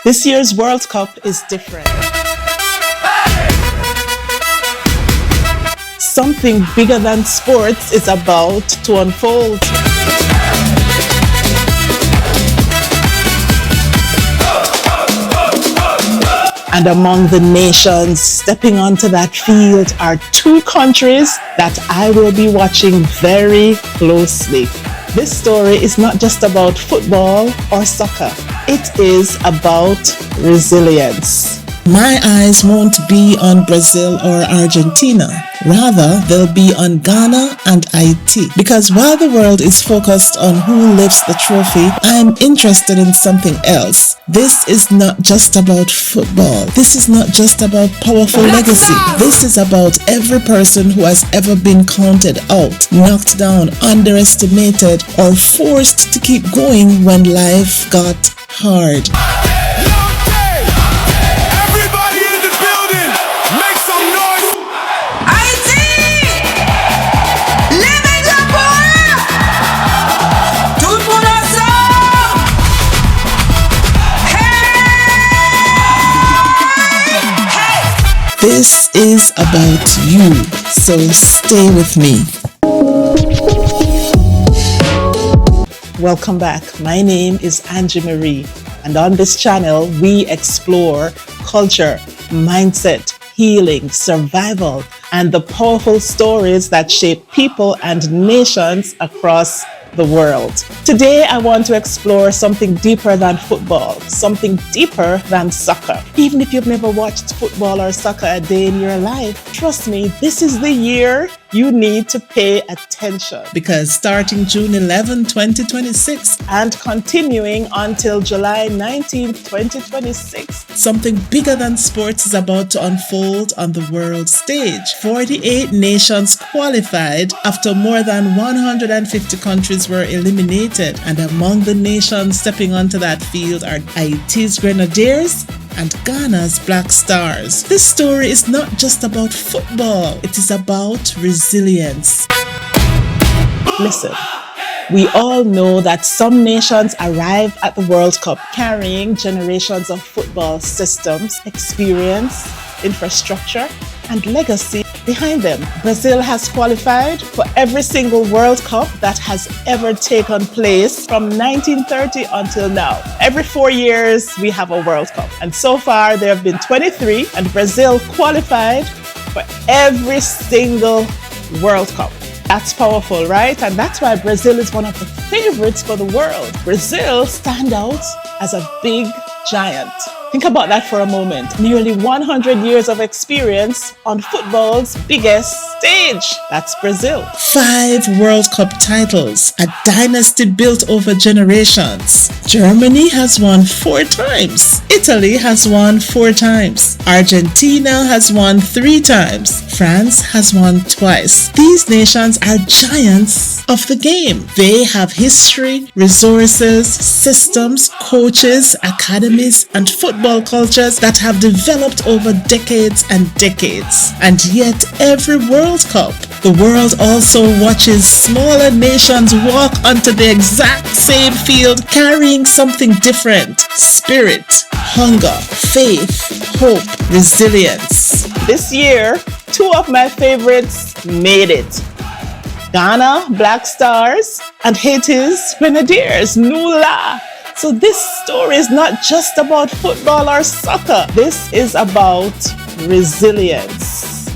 This year's World Cup is different. Something bigger than sports is about to unfold. And among the nations stepping onto that field are two countries that I will be watching very closely. This story is not just about football or soccer. It is about resilience. My eyes won't be on Brazil or Argentina. Rather, they'll be on Ghana and Haiti. Because while the world is focused on who lifts the trophy, I'm interested in something else. This is not just about football. This is not just about powerful legacy. This is about every person who has ever been counted out, knocked down, underestimated, or forced to keep going when life got hard. This is about you, so stay with me. Welcome back. My name is Angie Marie, and on this channel, we explore culture, mindset, healing, survival, and the powerful stories that shape people and nations across the world. Today, I want to explore something deeper than football, something deeper than soccer. Even if you've never watched football or soccer a day in your life, trust me, this is the year you need to pay attention. Because starting June 11, 2026 and continuing until July 19, 2026, something bigger than sports is about to unfold on the world stage. 48 nations qualified after more than 150 countries were eliminated, and among the nations stepping onto that field are Haiti's Grenadiers and Ghana's Black Stars. This story is not just about football, it is about resilience. Listen, we all know that some nations arrive at the World Cup carrying generations of football systems, experience, infrastructure, and legacy behind them. Brazil has qualified for every single World Cup that has ever taken place from 1930 until now. Every 4 years, we have a World Cup. And so far, there have been 23, and Brazil qualified for every single World Cup. That's powerful, right? And that's why Brazil is one of the favorites for the world. Brazil stand out as a big giant. Think about that for a moment. Nearly 100 years of experience on football's biggest stage. That's Brazil. 5 World Cup titles, a dynasty built over generations. Germany has won 4 times. Italy has won 4 times. Argentina has won 3 times. France has won twice. These nations are giants of the game. They have history, resources, systems, coaches, academies, and football cultures that have developed over decades and decades. And yet, every World Cup, the world also watches smaller nations walk onto the exact same field carrying something different: spirit, hunger, faith, hope, resilience. This year, 2 of my favorites made it. Ghana, Black Stars, and Haiti's Grenadiers, Nula. So this story is not just about football or soccer. This is about resilience.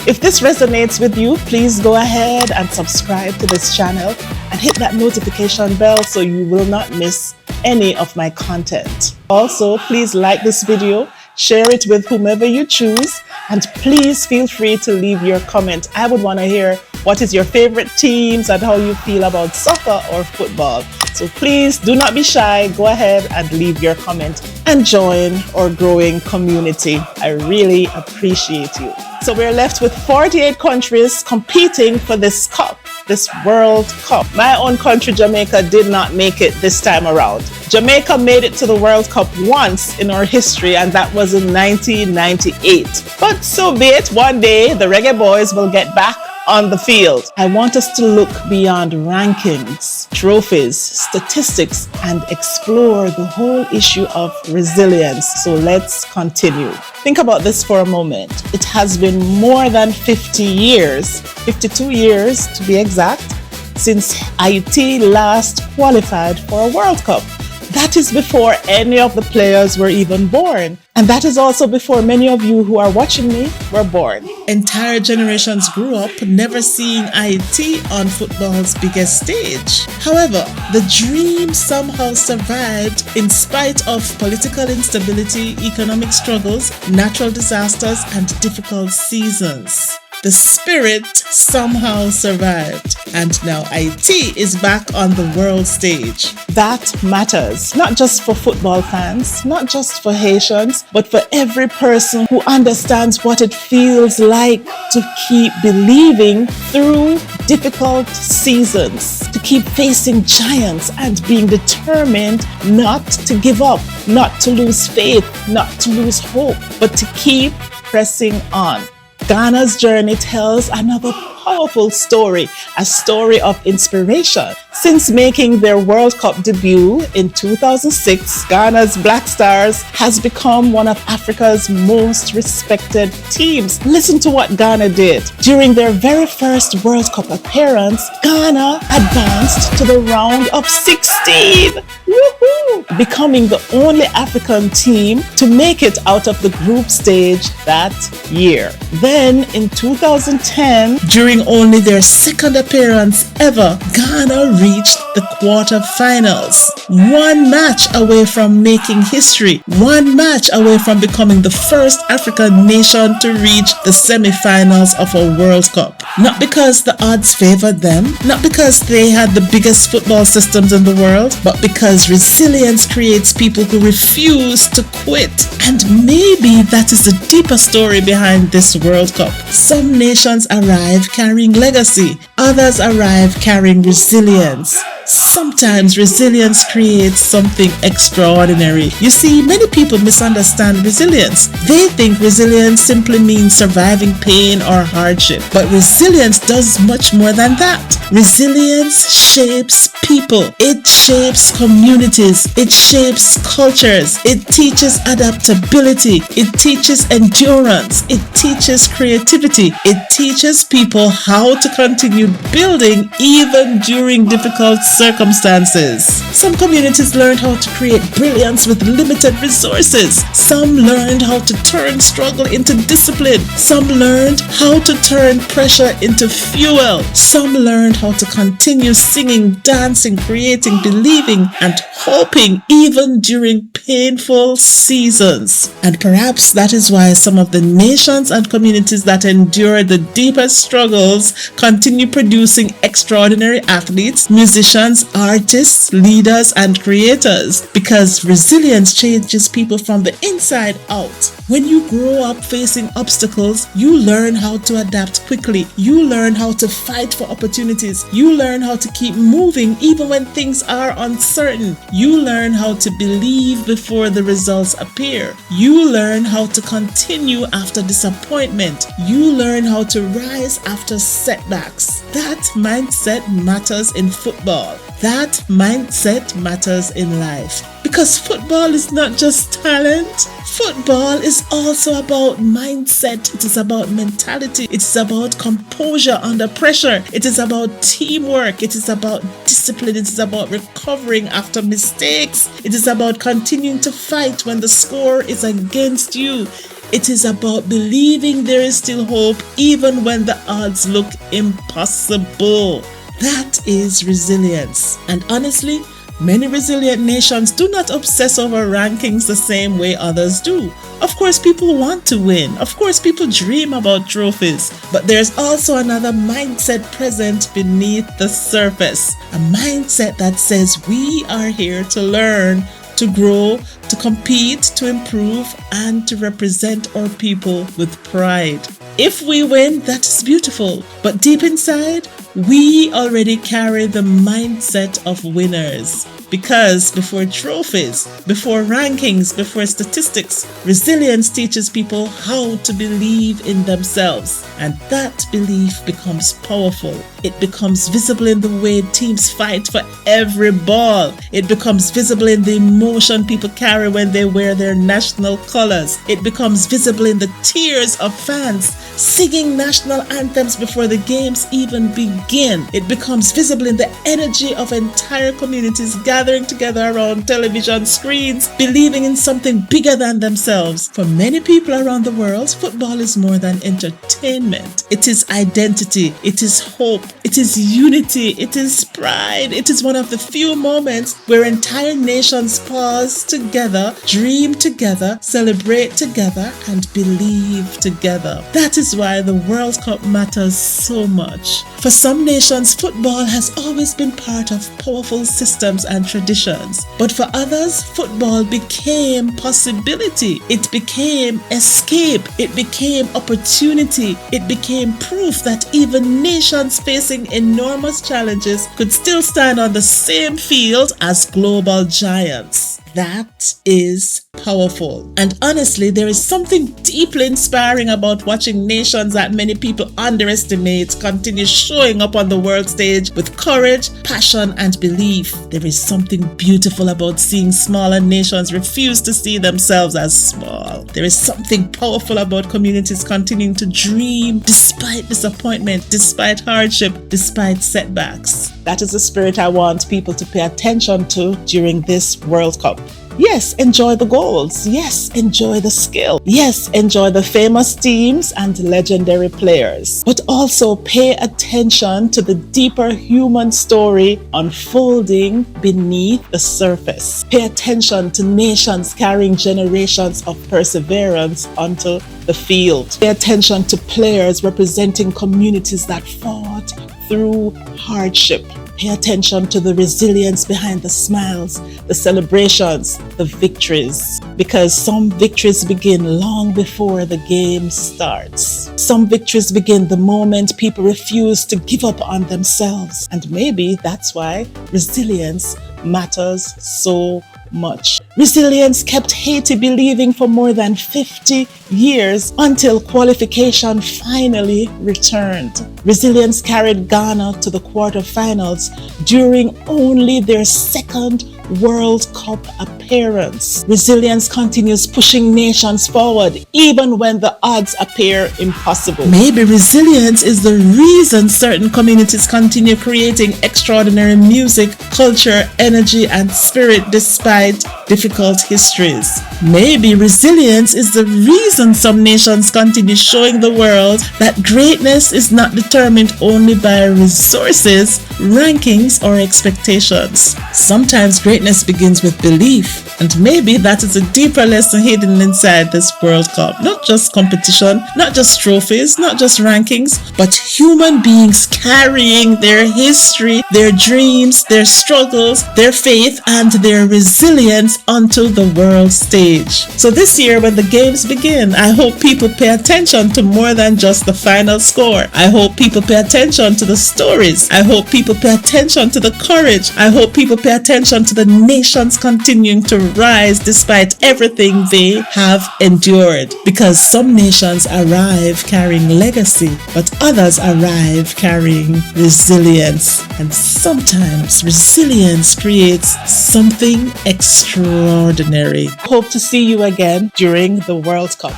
If this resonates with you, please go ahead and subscribe to this channel and hit that notification bell so you will not miss any of my content. Also, please like this video, share it with whomever you choose, and please feel free to leave your comment. I would want to hear what is your favorite teams and how you feel about soccer or football. So please do not be shy. Go ahead and leave your comment and join our growing community. I really appreciate you. So we're left with 48 countries competing for this cup, this World Cup. My own country, Jamaica, did not make it this time around. Jamaica made it to the World Cup once in our history, and that was in 1998. But so be it, one day the Reggae Boys will get back on the field. I want us to look beyond rankings, trophies, statistics, and explore the whole issue of resilience. So let's continue. Think about this for a moment. It has been more than 50 years, 52 years to be exact, since Haiti last qualified for a World Cup. That is before any of the players were even born. And that is also before many of you who are watching me were born. Entire generations grew up never seeing Haiti on football's biggest stage. However, the dream somehow survived in spite of political instability, economic struggles, natural disasters, and difficult seasons. The spirit somehow survived, and now Haiti is back on the world stage. That matters, not just for football fans, not just for Haitians, but for every person who understands what it feels like to keep believing through difficult seasons, to keep facing giants and being determined not to give up, not to lose faith, not to lose hope, but to keep pressing on. Ghana's journey tells another powerful story, a story of inspiration. Since making their World Cup debut in 2006, Ghana's Black Stars has become one of Africa's most respected teams. Listen to what Ghana did. During their very first World Cup appearance, Ghana advanced to the round of 16. Woohoo! Becoming the only African team to make it out of the group stage that year. Then in 2010, during only their second appearance ever, Ghana reached the quarterfinals. One match away from making history. One match away from becoming the first African nation to reach the semi-finals of a World Cup. Not because the odds favored them, not because they had the biggest football systems in the world, but because resilience creates people who refuse to quit. And maybe that is the deeper story behind this World Cup. Some nations arrive carrying legacy, others arrive carrying resilience. Sometimes resilience creates something extraordinary. You see, many people misunderstand resilience. They think resilience simply means surviving pain or hardship. But resilience does much more than that. Resilience shapes people. It shapes communities. It shapes cultures. It teaches adaptability. It teaches endurance. It teaches creativity. It teaches people how to continue building even during difficult circumstances. Some communities learned how to create brilliance with limited resources. Some learned how to turn struggle into discipline. Some learned how to turn pressure into fuel. Some learned how to continue singing, dancing, creating, believing, and hoping even during painful seasons. And perhaps that is why some of the nations and communities that endure the deepest struggles continue producing extraordinary athletes, musicians, artists, leaders, and creators. Because resilience changes people from the inside out. When you grow up facing obstacles, you learn how to adapt quickly. You learn how to fight for opportunities. You learn how to keep moving even when things are uncertain. You learn how to believe before the results appear. You learn how to continue after disappointment. You learn how to rise after setbacks. That mindset matters in football. That mindset matters in life. Because football is not just talent. Football is also about mindset. It is about mentality. It is about composure under pressure. It is about teamwork. It is about discipline. It is about recovering after mistakes. It is about continuing to fight when the score is against you. It is about believing there is still hope even when the odds look impossible. That is resilience. And honestly, many resilient nations do not obsess over rankings the same way others do. Of course, people want to win. Of course, people dream about trophies. But there's also another mindset present beneath the surface. A mindset that says we are here to learn, to grow, to compete, to improve, and to represent our people with pride. If we win, that is beautiful. But deep inside, we already carry the mindset of winners. Because before trophies, before rankings, before statistics, resilience teaches people how to believe in themselves. And that belief becomes powerful. It becomes visible in the way teams fight for every ball. It becomes visible in the emotion people carry when they wear their national colors. It becomes visible in the tears of fans singing national anthems before the games even begin. It becomes visible in the energy of entire communities gathering together around television screens, believing in something bigger than themselves. For many people around the world, football is more than entertainment. It is identity. It is hope. It is unity. It is pride. It is one of the few moments where entire nations pause together, dream together, celebrate together, and believe together. That is why the World Cup matters so much. For some nations, football has always been part of powerful systems and traditions. But for others, football became possibility. It became escape. It became opportunity. It became proof that even nations facing enormous challenges could still stand on the same field as global giants. That is powerful. And honestly, there is something deeply inspiring about watching nations that many people underestimate continue showing up on the world stage with courage, passion, and belief. There is something beautiful about seeing smaller nations refuse to see themselves as small. There is something powerful about communities continuing to dream despite disappointment, despite hardship, despite setbacks. That is the spirit I want people to pay attention to during this World Cup. Yes, enjoy the goals. Yes, enjoy the skill. Yes, enjoy the famous teams and legendary players. But also pay attention to the deeper human story unfolding beneath the surface. Pay attention to nations carrying generations of perseverance onto the field. Pay attention to players representing communities that fought through hardship. Pay attention to the resilience behind the smiles, the celebrations, the victories. Because some victories begin long before the game starts. Some victories begin the moment people refuse to give up on themselves. And maybe that's why resilience matters so much. Resilience kept Haiti believing for more than 50 years until qualification finally returned. Resilience carried Ghana to the quarterfinals during only their second World Cup appearance. Resilience continues pushing nations forward even when the odds appear impossible. Maybe resilience is the reason certain communities continue creating extraordinary music, culture, energy, and spirit despite difficult histories. Maybe resilience is the reason some nations continue showing the world that greatness is not determined only by resources, rankings, or expectations. Sometimes greatness begins with belief, and maybe that is a deeper lesson hidden inside this World Cup. Not just competition, not just trophies, not just rankings, but human beings carrying their history, their dreams, their struggles, their faith, and their resilience onto the world stage. So this year, when the games begin, I hope people pay attention to more than just the final score. I hope people pay attention to the stories. I hope people pay attention to the courage. I hope people pay attention to the nations continuing to rise despite everything they have endured. Because some nations arrive carrying legacy, but others arrive carrying resilience. And sometimes resilience creates something extraordinary. Hope to see you again during the World Cup.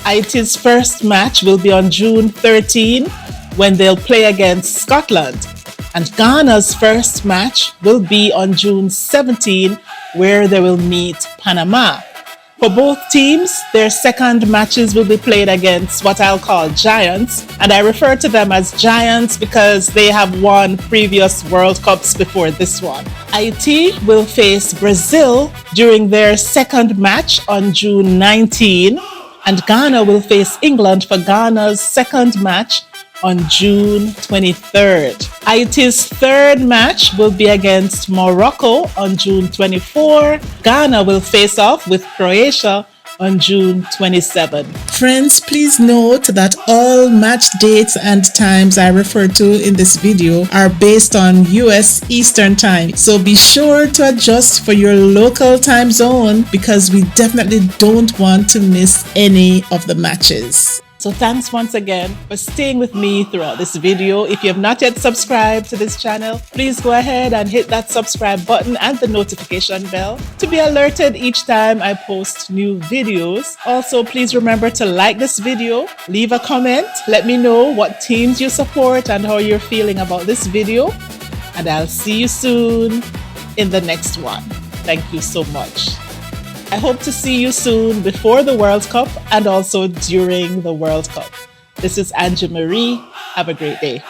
Haiti's first match will be on June 13 when they'll play against Scotland. And Ghana's first match will be on June 17 where they will meet Panama. For both teams, their second matches will be played against what I'll call giants, and I refer to them as giants because they have won previous World Cups before this one. Haiti will face Brazil during their second match on June 19, and Ghana will face England for Ghana's second match on June 23rd. Haiti's third match will be against Morocco on June 24. Ghana will face off with Croatia on June 27. Friends, please note that all match dates and times I refer to in this video are based on US Eastern Time. So be sure to adjust for your local time zone because we definitely don't want to miss any of the matches. So thanks once again for staying with me throughout this video. If you have not yet subscribed to this channel, please go ahead and hit that subscribe button and the notification bell to be alerted each time I post new videos. Also, please remember to like this video, leave a comment, let me know what teams you support and how you're feeling about this video. And I'll see you soon in the next one. Thank you so much. I hope to see you soon before the World Cup and also during the World Cup. This is Angie Marie. Have a great day.